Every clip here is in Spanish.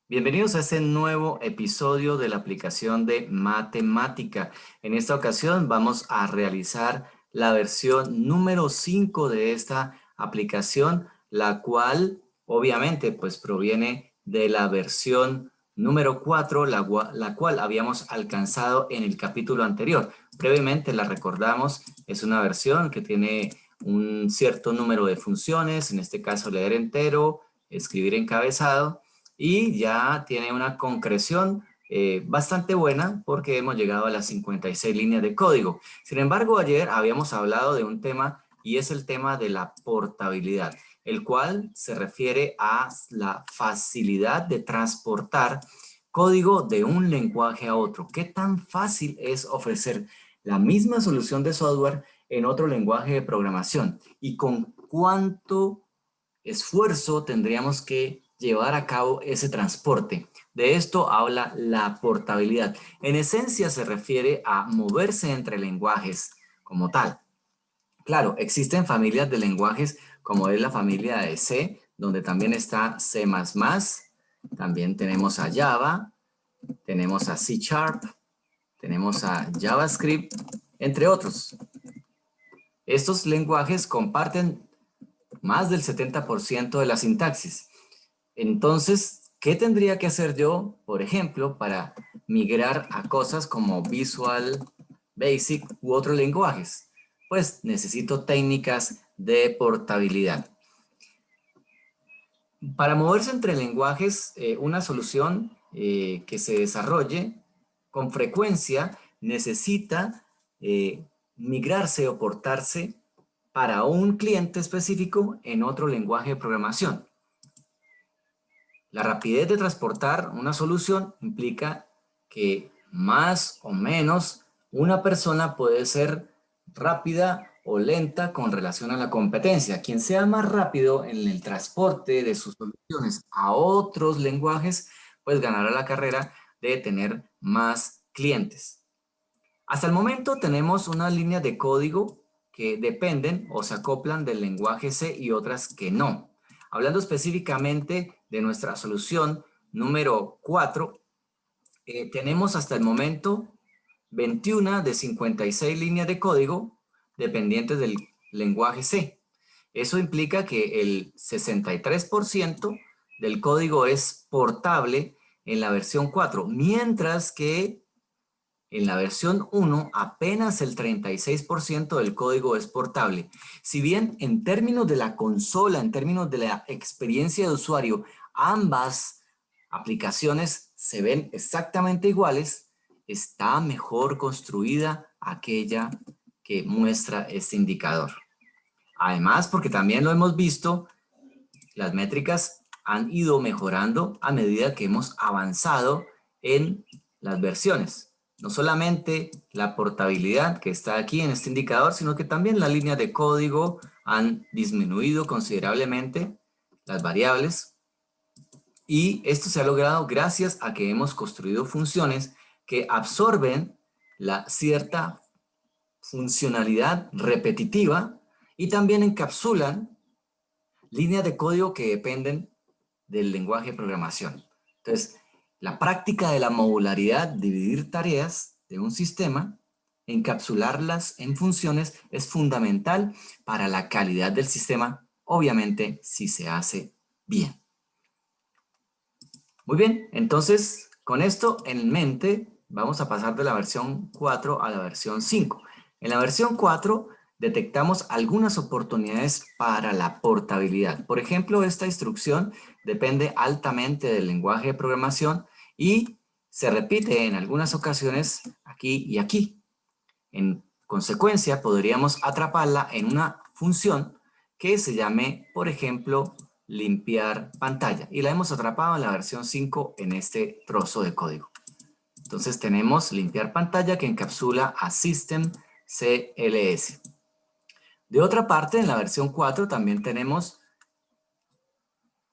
Bienvenidos a este nuevo episodio de la aplicación de matemática. En esta ocasión vamos a realizar la versión número 5 de esta aplicación, la cual obviamente pues proviene de la versión número 4, la cual habíamos alcanzado en el capítulo anterior. Brevemente la recordamos, es una versión que tiene un cierto número de funciones, en este caso leer entero, escribir encabezado, y ya tiene una concreción bastante buena porque hemos llegado a las 56 líneas de código. Sin embargo, ayer habíamos hablado de un tema y es el tema de la portabilidad, el cual se refiere a la facilidad de transportar código de un lenguaje a otro. ¿Qué tan fácil es ofrecer la misma solución de software en otro lenguaje de programación? ¿Y con cuánto esfuerzo tendríamos que llevar a cabo ese transporte? De esto habla la portabilidad. En esencia se refiere a moverse entre lenguajes como tal. Claro, existen familias de lenguajes como es la familia de C, donde también está C++, también tenemos a Java, tenemos a C Sharp, tenemos a JavaScript, entre otros. Estos lenguajes comparten más del 70% de la sintaxis. Entonces, ¿qué tendría que hacer yo, por ejemplo, para migrar a cosas como Visual Basic u otros lenguajes? Pues necesito técnicas de portabilidad. Para moverse entre lenguajes, una solución que se desarrolle con frecuencia necesita migrarse o portarse para un cliente específico en otro lenguaje de programación. La rapidez de transportar una solución implica que más o menos una persona puede ser rápida o lenta con relación a la competencia. Quien sea más rápido en el transporte de sus soluciones a otros lenguajes, pues ganará la carrera de tener más clientes. Hasta el momento tenemos unas líneas de código que dependen o se acoplan del lenguaje C y otras que no. Hablando específicamente de nuestra solución número 4, tenemos hasta el momento 21 de 56 líneas de código dependientes del lenguaje C. Eso implica que el 63% del código es portable en la versión 4, mientras que en la versión 1, apenas el 36% del código es portable. Si bien en términos de la consola, en términos de la experiencia de usuario, ambas aplicaciones se ven exactamente iguales, está mejor construida aquella que muestra este indicador. Además, porque también lo hemos visto, las métricas han ido mejorando a medida que hemos avanzado en las versiones. No solamente la portabilidad que está aquí en este indicador, sino que también las líneas de código han disminuido considerablemente, las variables, y esto se ha logrado gracias a que hemos construido funciones que absorben la cierta funcionalidad repetitiva y también encapsulan líneas de código que dependen del lenguaje de programación. Entonces, la práctica de la modularidad, dividir tareas de un sistema, encapsularlas en funciones, es fundamental para la calidad del sistema, obviamente si se hace bien. Muy bien, entonces con esto en mente vamos a pasar de la versión 4 a la versión 5. En la versión 4 detectamos algunas oportunidades para la portabilidad. Por ejemplo, esta instrucción depende altamente del lenguaje de programación y se repite en algunas ocasiones aquí y aquí. En consecuencia, podríamos atraparla en una función que se llame, por ejemplo, limpiar pantalla. Y la hemos atrapado en la versión 5 en este trozo de código. Entonces tenemos limpiar pantalla que encapsula a systemcls. De otra parte, en la versión 4 también tenemos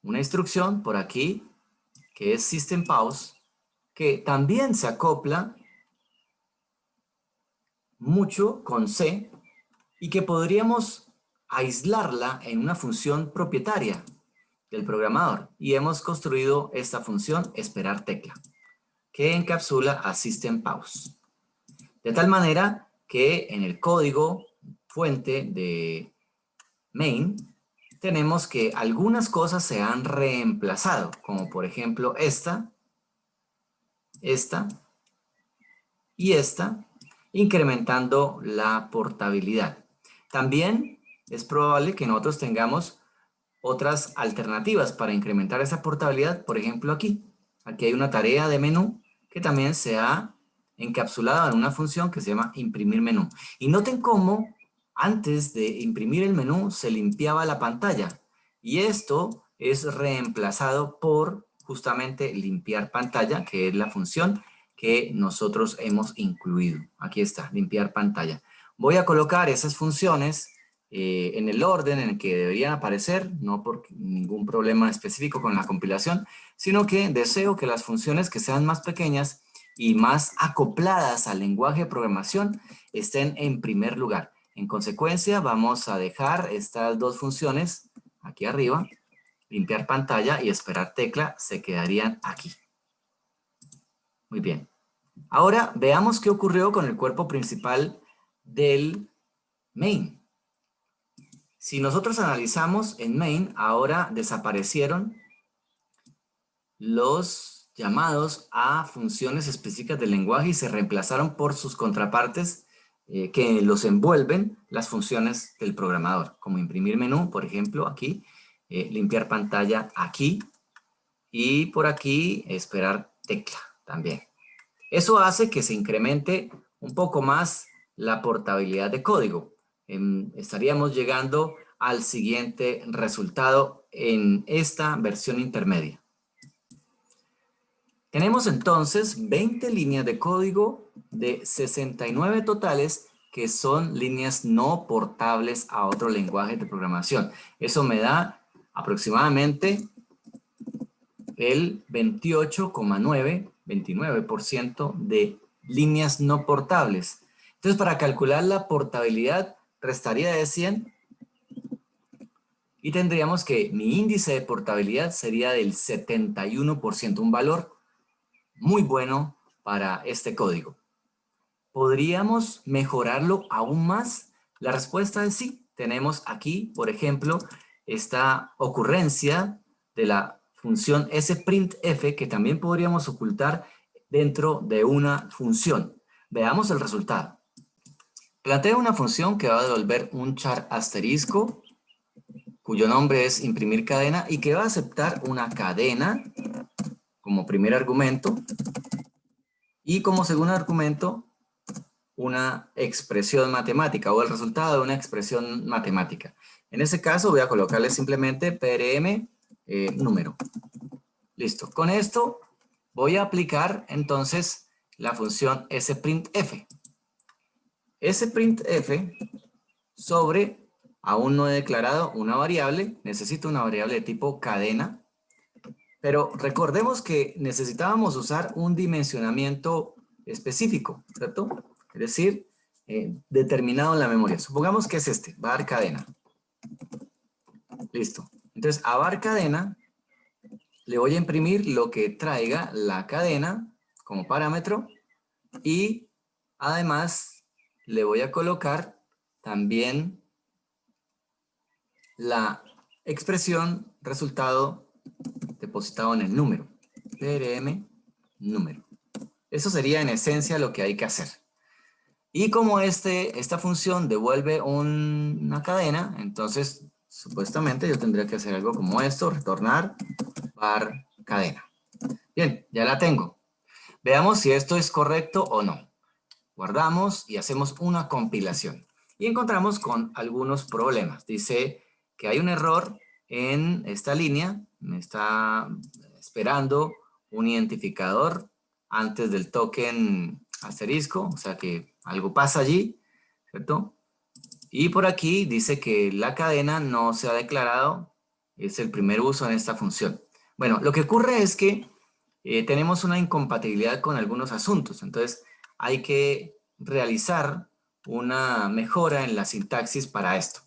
una instrucción por aquí que es systempause, que también se acopla mucho con C y que podríamos aislarla en una función propietaria. del programador y hemos construido esta función esperar tecla, que encapsula a system pause. De tal manera que en el código fuente de main tenemos que algunas cosas se han reemplazado, como por ejemplo esta y esta, incrementando la portabilidad. También es probable que nosotros tengamos otras alternativas para incrementar esa portabilidad. Por ejemplo, aquí hay una tarea de menú que también se ha encapsulado en una función que se llama imprimir menú. Y noten cómo antes de imprimir el menú se limpiaba la pantalla. Y esto es reemplazado por justamente limpiar pantalla, que es la función que nosotros hemos incluido. Aquí está, limpiar pantalla. Voy a colocar esas funciones en el orden en el que deberían aparecer, no por ningún problema específico con la compilación, sino que deseo que las funciones que sean más pequeñas y más acopladas al lenguaje de programación estén en primer lugar. En consecuencia, vamos a dejar estas dos funciones aquí arriba, limpiar pantalla y esperar tecla, se quedarían aquí. Muy bien. Ahora veamos qué ocurrió con el cuerpo principal del main. Si nosotros analizamos en main, ahora desaparecieron los llamados a funciones específicas del lenguaje y se reemplazaron por sus contrapartes que los envuelven las funciones del programador, como imprimir menú, por ejemplo, aquí, limpiar pantalla aquí, y por aquí esperar tecla también. Eso hace que se incremente un poco más la portabilidad de código. Estaríamos llegando al siguiente resultado en esta versión intermedia. Tenemos entonces 20 líneas de código de 69 totales que son líneas no portables a otro lenguaje de programación. Eso me da aproximadamente el 29% de líneas no portables. Entonces, para calcular la portabilidad, restaría de 100 y tendríamos que mi índice de portabilidad sería del 71%, un valor muy bueno para este código. ¿Podríamos mejorarlo aún más? La respuesta es sí. Tenemos aquí, por ejemplo, esta ocurrencia de la función sprintf que también podríamos ocultar dentro de una función. Veamos el resultado. Planteo una función que va a devolver un char asterisco, cuyo nombre es imprimir cadena, y que va a aceptar una cadena como primer argumento, y como segundo argumento, una expresión matemática o el resultado de una expresión matemática. En ese caso voy a colocarle simplemente PRM número. Listo. Con esto voy a aplicar entonces la función sprintf. Sprintf sobre, aún no he declarado una variable, necesito una variable de tipo cadena, pero recordemos que necesitábamos usar un dimensionamiento específico, ¿cierto? Es decir, determinado en la memoria. Supongamos que es este, var cadena. Listo. Entonces, a var cadena le voy a imprimir lo que traiga la cadena como parámetro y además le voy a colocar también la expresión resultado depositado en el número. PRM número. Eso sería en esencia lo que hay que hacer. Y como esta función devuelve una cadena, entonces supuestamente yo tendría que hacer algo como esto, retornar var cadena. Bien, ya la tengo. Veamos si esto es correcto o no. Guardamos y hacemos una compilación. Y encontramos con algunos problemas. Dice que hay un error en esta línea. Me está esperando un identificador antes del token asterisco. O sea que algo pasa allí, ¿cierto? Y por aquí dice que la cadena no se ha declarado. Es el primer uso en esta función. Bueno, lo que ocurre es que tenemos una incompatibilidad con algunos asuntos. Entonces, hay que realizar una mejora en la sintaxis para esto.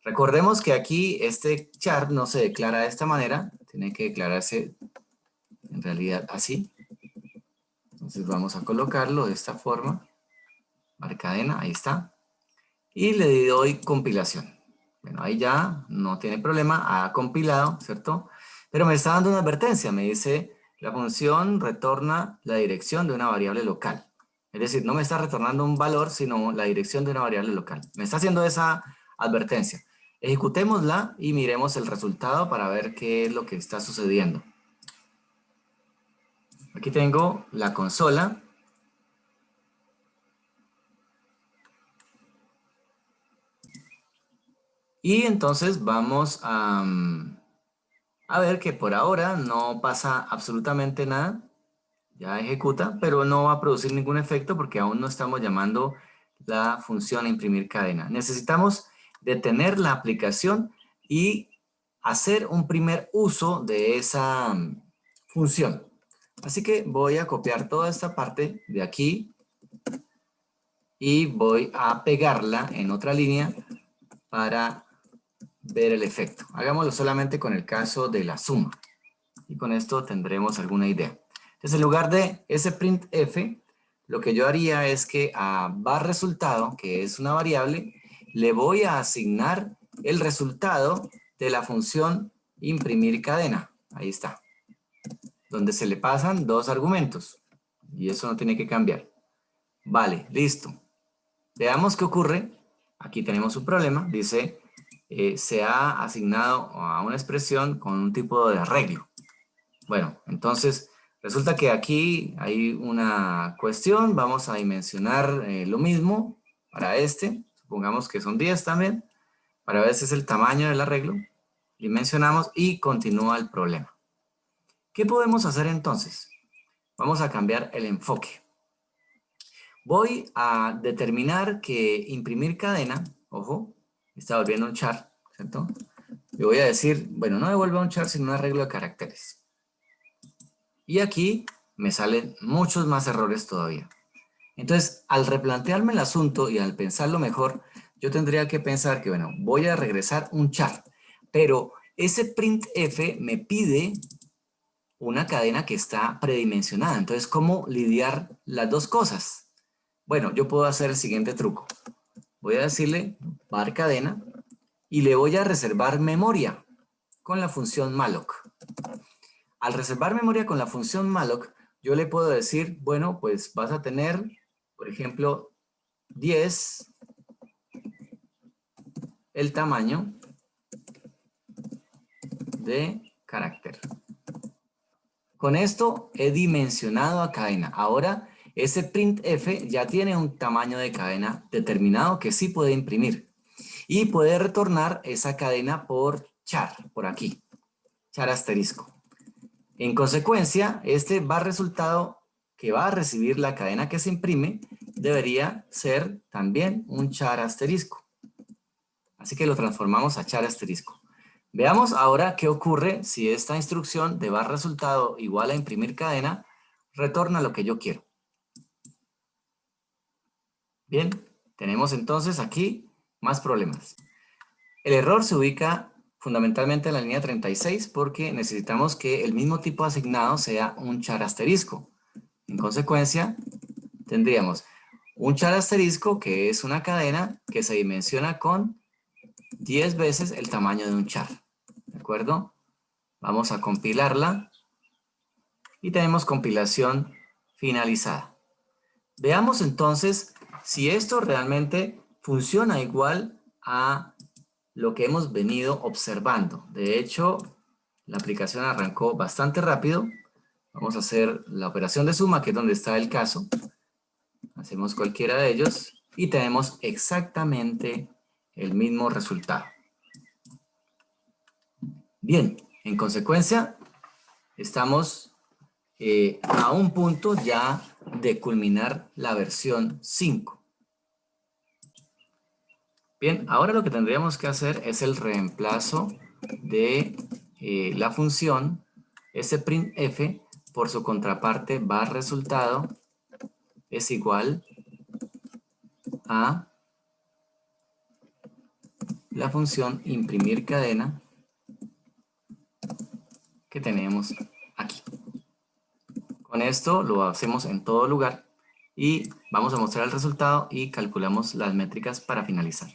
Recordemos que aquí este char no se declara de esta manera, tiene que declararse en realidad así. Entonces vamos a colocarlo de esta forma, bar cadena, ahí está. Y le doy compilación. Bueno, ahí ya no tiene problema, ha compilado, ¿cierto? Pero me está dando una advertencia, me dice, la función retorna la dirección de una variable local. Es decir, no me está retornando un valor, sino la dirección de una variable local. Me está haciendo esa advertencia. Ejecutémosla y miremos el resultado para ver qué es lo que está sucediendo. Aquí tengo la consola. Y entonces vamos a ver que por ahora no pasa absolutamente nada. Ya ejecuta, pero no va a producir ningún efecto porque aún no estamos llamando la función imprimir cadena. Necesitamos detener la aplicación y hacer un primer uso de esa función. Así que voy a copiar toda esta parte de aquí y voy a pegarla en otra línea para ver el efecto. Hagámoslo solamente con el caso de la suma. Y con esto tendremos alguna idea. Entonces, en lugar de ese printf, lo que yo haría es que a var resultado, que es una variable, le voy a asignar el resultado de la función imprimir cadena. Ahí está. Donde se le pasan dos argumentos. Y eso no tiene que cambiar. Vale, listo. Veamos qué ocurre. Aquí tenemos un problema. Dice, se ha asignado a una expresión con un tipo de arreglo. Bueno, entonces resulta que aquí hay una cuestión. Vamos a dimensionar lo mismo para este. Supongamos que son 10 también. Para ver si es el tamaño del arreglo. Dimensionamos y continúa el problema. ¿Qué podemos hacer entonces? Vamos a cambiar el enfoque. Voy a determinar que imprimir cadena, ojo, está volviendo un char, ¿cierto? Le voy a decir, bueno, no devuelve un char, sino un arreglo de caracteres. Y aquí me salen muchos más errores todavía. Entonces, al replantearme el asunto y al pensarlo mejor, yo tendría que pensar que, bueno, voy a regresar un char, pero ese printf me pide una cadena que está predimensionada. Entonces, ¿cómo lidiar las dos cosas? Bueno, yo puedo hacer el siguiente truco. Voy a decirle var cadena y le voy a reservar memoria con la función malloc. Al reservar memoria con la función malloc, yo le puedo decir, bueno, pues vas a tener, por ejemplo, 10 el tamaño de carácter. Con esto he dimensionado a cadena. Ahora ese printf ya tiene un tamaño de cadena determinado que sí puede imprimir. Y puede retornar esa cadena por char, por aquí. Char asterisco. En consecuencia, este var resultado que va a recibir la cadena que se imprime debería ser también un char asterisco. Así que lo transformamos a char asterisco. Veamos ahora qué ocurre si esta instrucción de var resultado igual a imprimir cadena retorna lo que yo quiero. Bien, tenemos entonces aquí más problemas. El error se ubica fundamentalmente en la línea 36 porque necesitamos que el mismo tipo asignado sea un char asterisco. En consecuencia, tendríamos un char asterisco que es una cadena que se dimensiona con 10 veces el tamaño de un char. ¿De acuerdo? Vamos a compilarla y tenemos compilación finalizada. Veamos entonces si esto realmente funciona igual a lo que hemos venido observando. De hecho, la aplicación arrancó bastante rápido. Vamos a hacer la operación de suma, que es donde está el caso. Hacemos cualquiera de ellos y tenemos exactamente el mismo resultado. Bien, en consecuencia, estamos a un punto ya de culminar la versión 5. Bien, ahora lo que tendríamos que hacer es el reemplazo de la función printf por su contraparte var resultado es igual a la función imprimir cadena que tenemos aquí. Con esto lo hacemos en todo lugar y vamos a mostrar el resultado y calculamos las métricas para finalizar.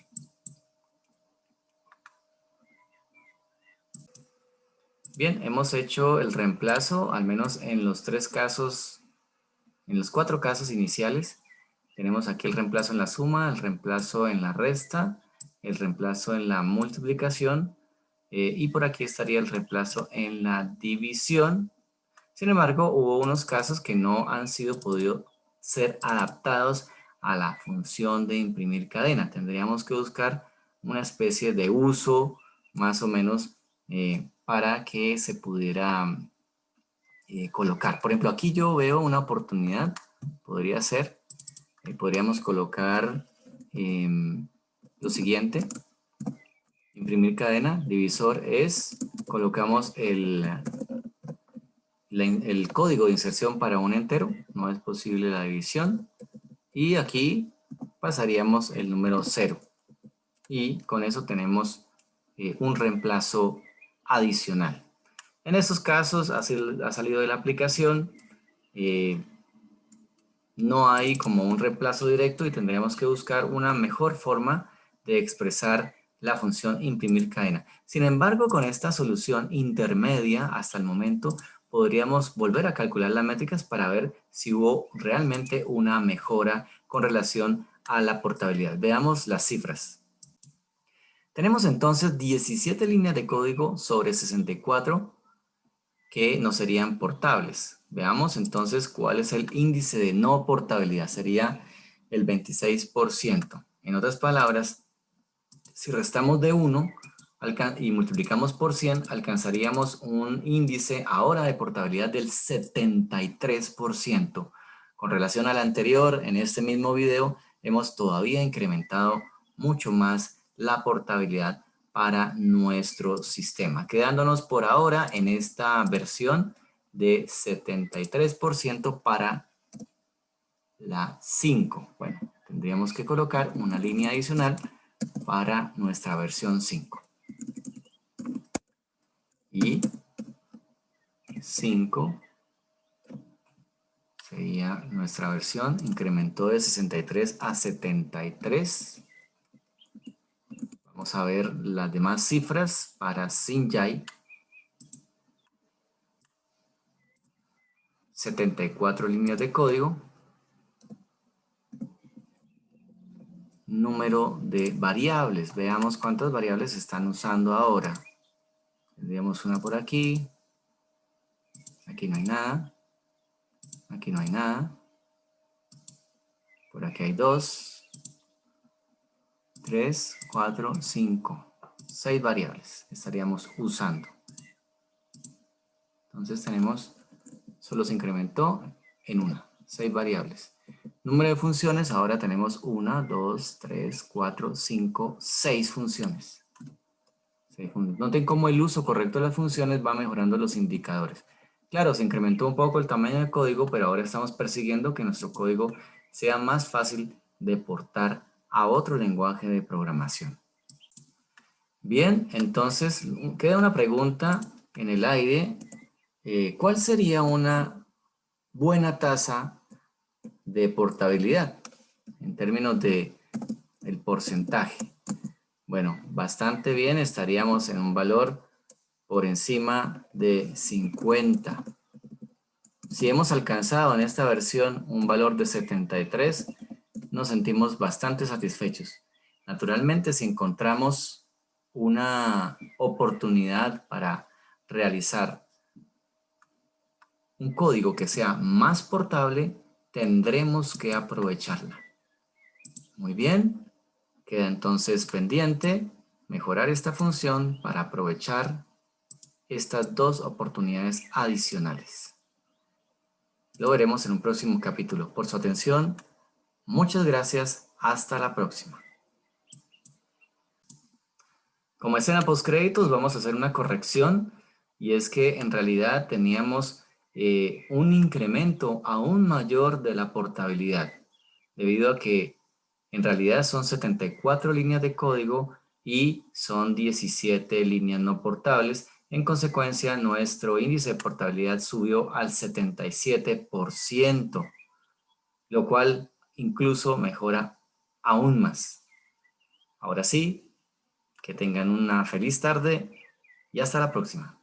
Bien, hemos hecho el reemplazo, al menos en los 3 casos, en los 4 casos iniciales. Tenemos aquí el reemplazo en la suma, el reemplazo en la resta, el reemplazo en la multiplicación y por aquí estaría el reemplazo en la división. Sin embargo, hubo unos casos que no han podido ser adaptados a la función de imprimir cadena. Tendríamos que buscar una especie de uso más o menos para que se pudiera colocar. Por ejemplo, aquí yo veo una oportunidad, podría ser, podríamos colocar lo siguiente: imprimir cadena, divisor es, colocamos el código de inserción para un entero, no es posible la división, y aquí pasaríamos el número 0, y con eso tenemos un reemplazo adicional. En estos casos ha salido de la aplicación, no hay como un reemplazo directo y tendríamos que buscar una mejor forma de expresar la función imprimir cadena. Sin embargo, con esta solución intermedia hasta el momento podríamos volver a calcular las métricas para ver si hubo realmente una mejora con relación a la portabilidad. Veamos las cifras. Tenemos entonces 17 líneas de código sobre 64 que no serían portables. Veamos entonces cuál es el índice de no portabilidad. Sería el 26%. En otras palabras, si restamos de 1 y multiplicamos por 100, alcanzaríamos un índice ahora de portabilidad del 73%. Con relación al anterior, en este mismo video, hemos todavía incrementado mucho más la portabilidad para nuestro sistema, quedándonos por ahora en esta versión de 73% para la 5. Bueno, tendríamos que colocar una línea adicional para nuestra versión 5. Y 5 sería nuestra versión, incrementó de 63 a 73. Vamos a ver las demás cifras para Synjai. 74 líneas de código. Número de variables. Veamos cuántas variables se están usando ahora. Tendríamos una por aquí. Aquí no hay nada. Aquí no hay nada. Por aquí hay 2, 3, 4, 5. 6 variables estaríamos usando. Entonces tenemos, solo se incrementó en una, 6 variables. Número de funciones, ahora tenemos 1, 2, 3, 4, 5, 6 funciones. Noten cómo el uso correcto de las funciones va mejorando los indicadores. Claro, se incrementó un poco el tamaño del código, pero ahora estamos persiguiendo que nuestro código sea más fácil de portar a otro lenguaje de programación. Bien, entonces queda una pregunta en el aire. ¿Cuál sería una buena tasa de portabilidad en términos de el porcentaje? Bueno, bastante bien, estaríamos en un valor por encima de 50. Si hemos alcanzado en esta versión un valor de 73, nos sentimos bastante satisfechos. Naturalmente, si encontramos una oportunidad para realizar un código que sea más portable, tendremos que aprovecharla. Muy bien, queda entonces pendiente mejorar esta función para aprovechar estas dos oportunidades adicionales. Lo veremos en un próximo capítulo. Por su atención, muchas gracias. Hasta la próxima. Como escena postcréditos vamos a hacer una corrección, y es que en realidad teníamos un incremento aún mayor de la portabilidad, debido a que en realidad son 74 líneas de código y son 17 líneas no portables. En consecuencia, nuestro índice de portabilidad subió al 77%, lo cual incluso mejora aún más. Ahora sí, que tengan una feliz tarde y hasta la próxima.